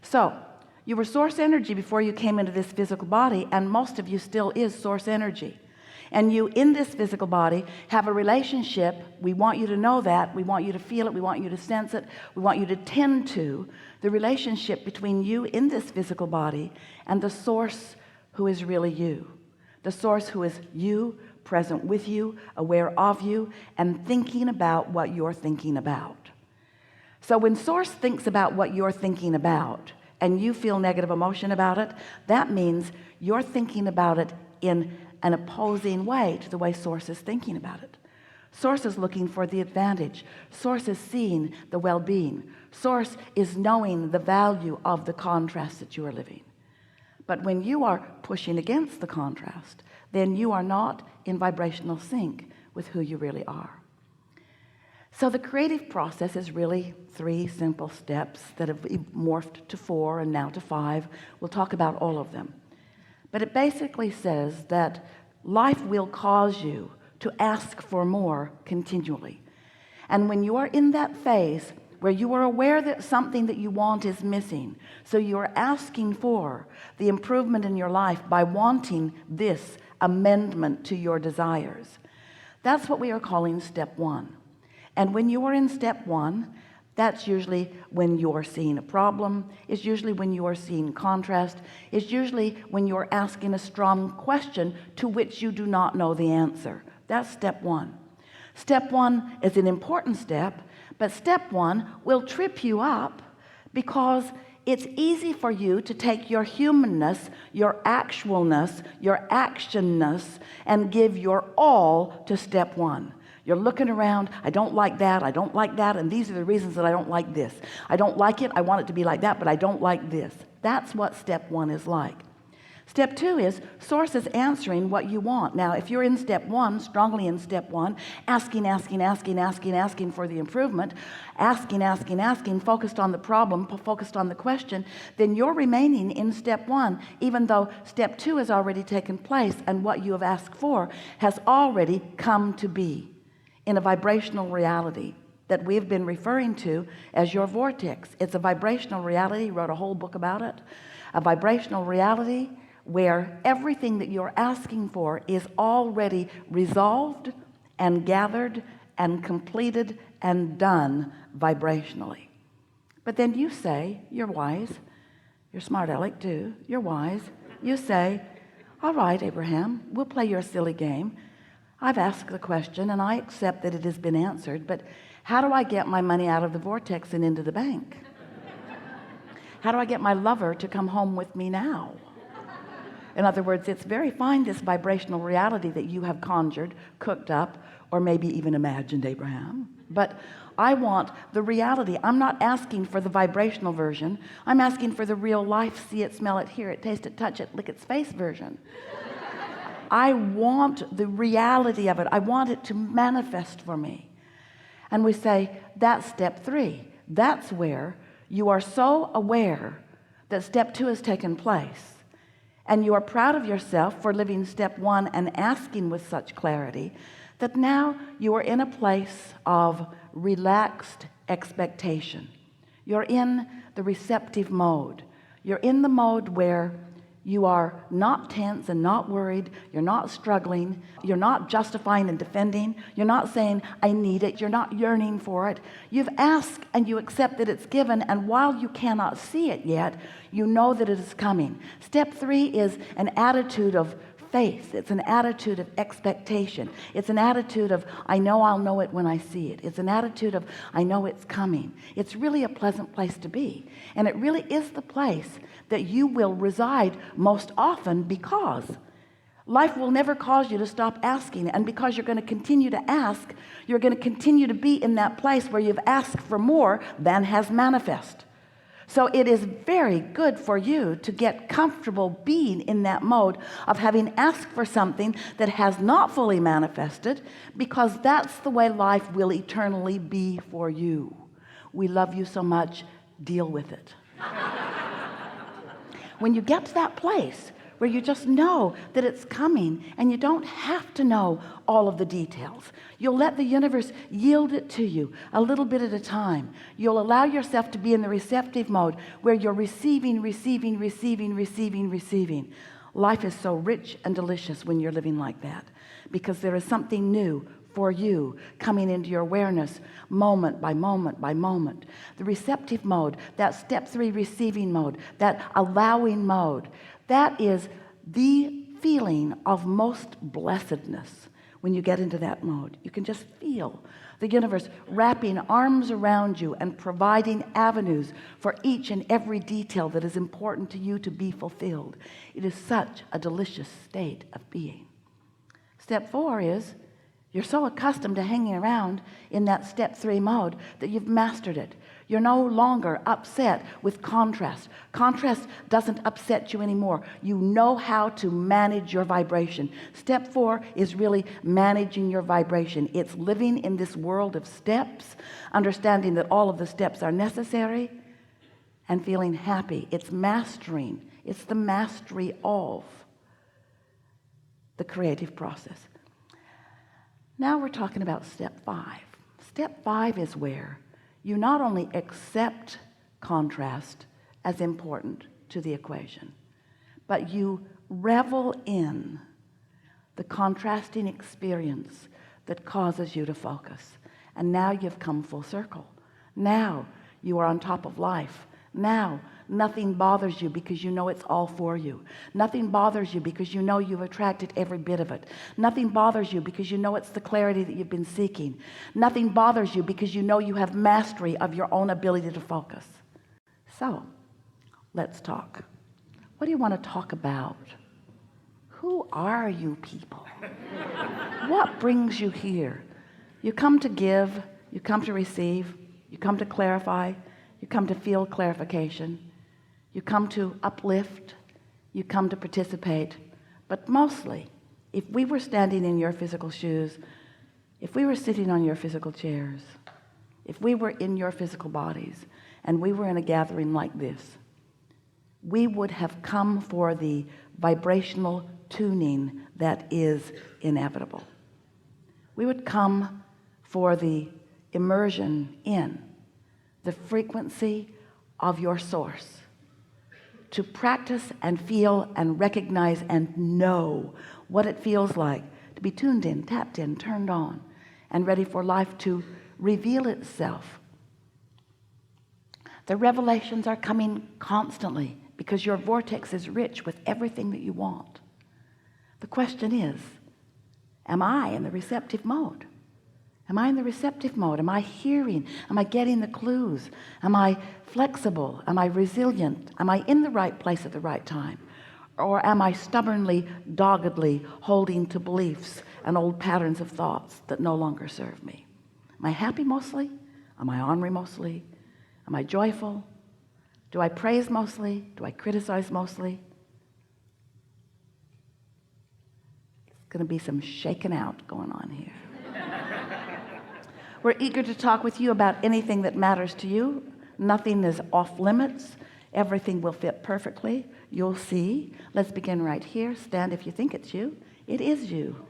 So you were source energy before you came into this physical body, and most of you still is source energy. And you in this physical body have a relationship. We want you to know that. We want you to feel it. We want you to sense it. We want you to tend to the relationship between you in this physical body and the source who is really you. The source who is you, present with you, aware of you, and thinking about what you're thinking about. So when source thinks about what you're thinking about and you feel negative emotion about it, that means you're thinking about it in an opposing way to the way source is thinking about it. Source is looking for the advantage. Source is seeing the well-being. Source is knowing the value of the contrast that you are living. But when you are pushing against the contrast, then you are not in vibrational sync with who you really are. So the creative process is really 3 simple steps that have morphed to 4 and now to 5. We'll talk about all of them. But it basically says that life will cause you to ask for more continually. And when you are in that phase where you are aware that something that you want is missing, so you are asking for the improvement in your life by wanting this amendment to your desires, that's what we are calling step 1. And when you are in step 1, that's usually when you're seeing a problem. It's usually when you are seeing contrast. It's usually when you're asking a strong question to which you do not know the answer. That's step 1. Step 1 is an important step, but step 1 will trip you up because it's easy for you to take your humanness, your actualness, your actionness, and give your all to step 1. You're looking around, I don't like that, I don't like that, and these are the reasons that I don't like this. I don't like it, I want it to be like that, but I don't like this. That's what step 1 is like. Step 2 is source is answering what you want. Now, if you're in step 1, strongly in step 1, asking for the improvement, asking, focused on the problem, focused on the question, then you're remaining in step 1, even though step 2 has already taken place and what you have asked for has already come to be in a vibrational reality that we've been referring to as your vortex. It's a vibrational reality. He wrote a whole book about it. A vibrational reality where everything that you're asking for is already resolved and gathered and completed and done vibrationally. But then you say, you're wise, you're smart aleck too, you're wise, you say, all right, Abraham, we'll play your silly game. I've asked the question and I accept that it has been answered, but how do I get my money out of the vortex and into the bank? How do I get my lover to come home with me now? In other words, it's very fine, this vibrational reality that you have conjured, cooked up, or maybe even imagined, Abraham. But I want the reality. I'm not asking for the vibrational version. I'm asking for the real life, see it, smell it, hear it, taste it, touch it, lick its face version. I want the reality of it. I want it to manifest for me. And we say, that's step 3. That's where you are so aware that step 2 has taken place. And you are proud of yourself for living step 1 and asking with such clarity that now you are in a place of relaxed expectation. You're in the receptive mode. You're in the mode where you are not tense and not worried. You're not struggling. You're not justifying and defending. You're not saying, I need it. You're not yearning for it. You've asked and you accept that it's given. And while you cannot see it yet, you know that it is coming. Step 3 is an attitude of faith. It's an attitude of expectation. It's an attitude of, I know I'll know it when I see it. It's an attitude of, I know it's coming. It's really a pleasant place to be. And it really is the place that you will reside most often, because life will never cause you to stop asking. And because you're going to continue to ask, you're going to continue to be in that place where you've asked for more than has manifest. So it is very good for you to get comfortable being in that mode of having asked for something that has not fully manifested, because that's the way life will eternally be for you. We love you so much, deal with it. When you get to that place where you just know that it's coming, and you don't have to know all of the details. You'll let the universe yield it to you a little bit at a time. You'll allow yourself to be in the receptive mode where you're receiving. Life is so rich and delicious when you're living like that, because there is something new for you coming into your awareness moment by moment by moment. The receptive mode, that step 3 receiving mode, that allowing mode, that is the feeling of most blessedness. When you get into that mode, you can just feel the universe wrapping arms around you and providing avenues for each and every detail that is important to you to be fulfilled. It is such a delicious state of being. Step 4 is you're so accustomed to hanging around in that step 3 mode that you've mastered it. You're no longer upset with contrast. Contrast doesn't upset you anymore. You know how to manage your vibration. Step 4 is really managing your vibration. It's living in this world of steps, understanding that all of the steps are necessary, and feeling happy. It's mastering. It's the mastery of the creative process. Now we're talking about step 5. Step 5 is where you not only accept contrast as important to the equation, but you revel in the contrasting experience that causes you to focus. And now you've come full circle. Now you are on top of life. Now nothing bothers you because you know it's all for you. Nothing bothers you because you know you've attracted every bit of it. Nothing bothers you because you know it's the clarity that you've been seeking. Nothing bothers you because you know you have mastery of your own ability to focus. So let's talk. What do you want to talk about? Who are you people? What brings you here? You come to give, you come to receive, you come to clarify, you come to feel clarification, you come to uplift, you come to participate. But mostly, if we were standing in your physical shoes, if we were sitting on your physical chairs, if we were in your physical bodies, and we were in a gathering like this, we would have come for the vibrational tuning that is inevitable. We would come for the immersion in the frequency of your source, to practice and feel and recognize and know what it feels like to be tuned in, tapped in, turned on, and ready for life to reveal itself. The revelations are coming constantly because your vortex is rich with everything that you want. The question is, am I in the receptive mode? Am I in the receptive mode? Am I hearing? Am I getting the clues? Am I flexible? Am I resilient? Am I in the right place at the right time? Or am I stubbornly, doggedly holding to beliefs and old patterns of thoughts that no longer serve me? Am I happy mostly? Am I ornery mostly? Am I joyful? Do I praise mostly? Do I criticize mostly? It's going to be some shaking out going on here. We're eager to talk with you about anything that matters to you. Nothing is off limits. Everything will fit perfectly. You'll see. Let's begin right here. Stand if you think it's you. It is you.